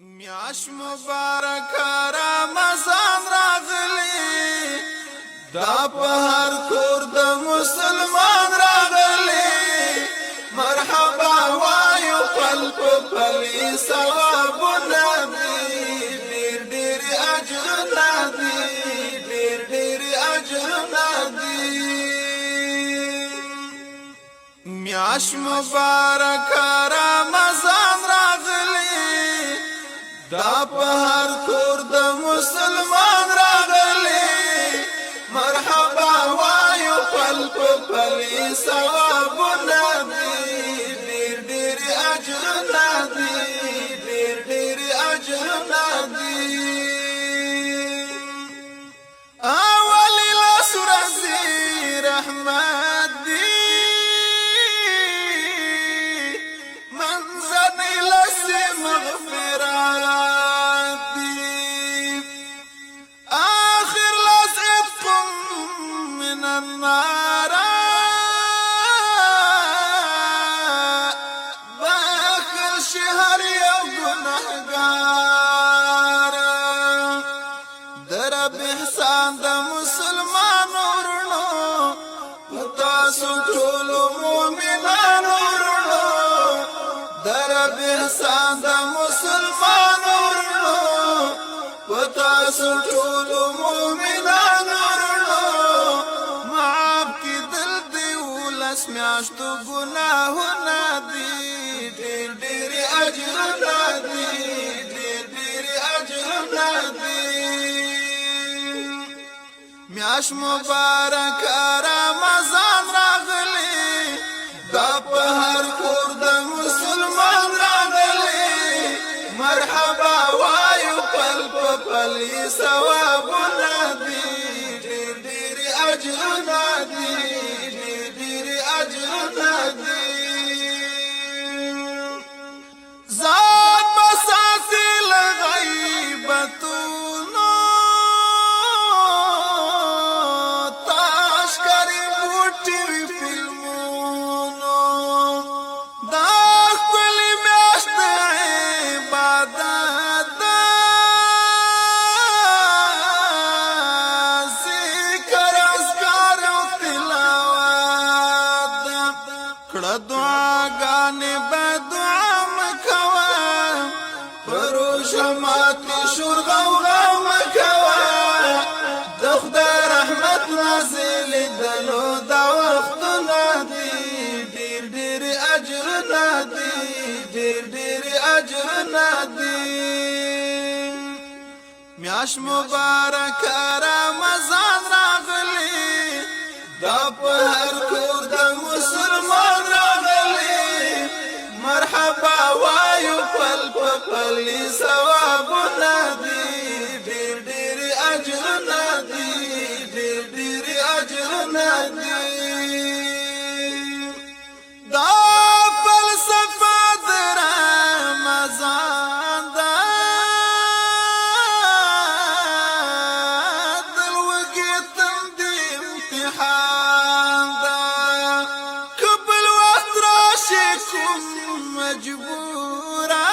میاش مبارک رمضان راغلی دا په هر کور د مسلمان راغلی مرحبا وایو پل پل ثواب نبی ډیر ډیر اجر نبی ډیر ډیر اجر نبی میاش مبارک رمضان راغلی دا په هر کور د مسلمان راغلی مرحبا وایو پل پل ثواب نبی ډیر ډیر اجر نبی ډیر ډیر اجر نبی اولی لسرزی رحمت دی منزنی لسی مغفرات النار باخر شهر يا گناهگار در بحسان د مسلمان ورنو پتا سټول مومنان ورنو در بحسان د مسلمان ورنو پتا سټول مومنان میاشتو گناهونه دي ډېر ډېر اجرونه دي ډېر ډېر اجرونه دي میاش مبارک رمضان راغلی دا په هر کور د مسلمان راغلی مرحبا وایو پل پل ثوابونه دي ډېر ډېر اجرونه دي زاد بساتی لغیبتونو تاشکری بوٹی وی فلمونو دا کلی میاشت عبادت ذکر اذکار و تلاوت کړه دعاګانې به دعا مکوه پروشمات شور غوغا مکوه د خدای رحمت نازل دلو دا وختونه دي ډېر ډېر اجرونه دي ډېر ډېر اجرونه دي میاش مبارک رمضان راغلی دا په هر کور د مسلمان راغلی مرحبا وایو پل پل ثوابونه دي ډېر ډېر اجرونه دي ډېر ډېر اجرونه دي دا فلسفه د رمضان ده دل وږي تندې امتحان ده قبل وخت راشي کوم مجبورا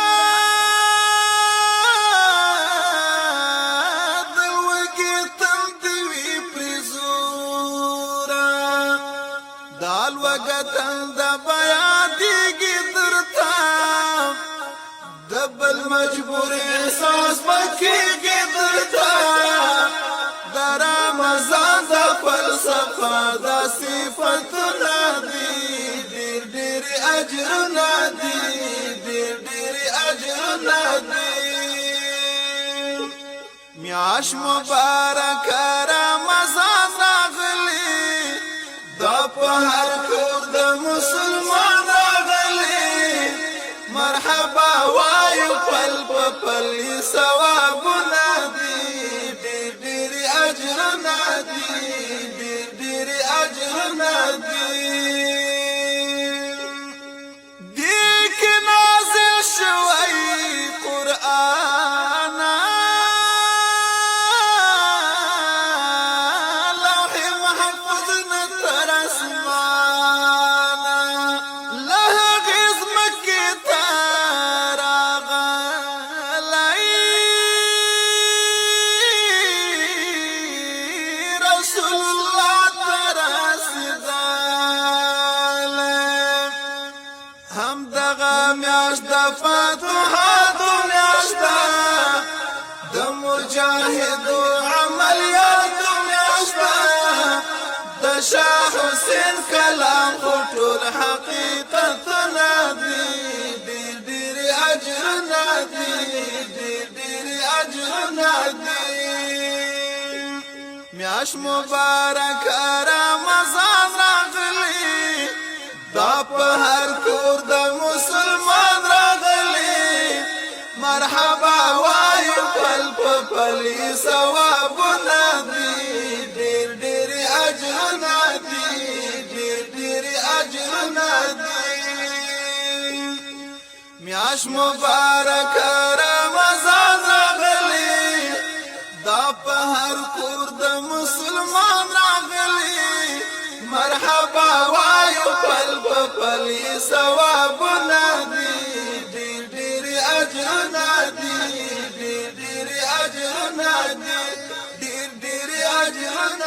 دل وږي تندې وي پرزورا دال وګتن د بیا دیږي درته دبل مجبور احساس پکېږي درته د رمضان د فلسفه د صفتونه دي ډېر ډېر اجرونه دي ډېر ډېر اجرونه دي میاش مبارک رمضان راغلی دا په هر کور د مسلمان راغلی مرحبا وایو پل پل ثوابونه دي ډېر ډېر اجرونه دي ډېر ډېر اجرونه دي دې کې نازل شوی قرآن لوح محفوظ نه تر اسمانه له غزم کې تارا میاشت د فتوحاتو میاشت د مجاهدو عملیاتو میاشت د شاه حسین کلام خو ټول حقیقتونه دي ډېر ډېر اجرونه دي ډېر ډېر اجرونه دي میاش مبارک رمضان راغلی دا په هر کور د مسلمان راغلی مرحبا وایو پل پلی ثوابونه دي ډېر ډېر اجرونه دي ډېر ډېر اجرونه دي میاش مبارک رمضان راغلی دا په هر کور د مسلمان راغلی مرحبا وایو پل پلی ثوابونه دي ډېر ډېر اجرونه دي ډېر ډېر اجرونه دي ډېر ډېر اجرونه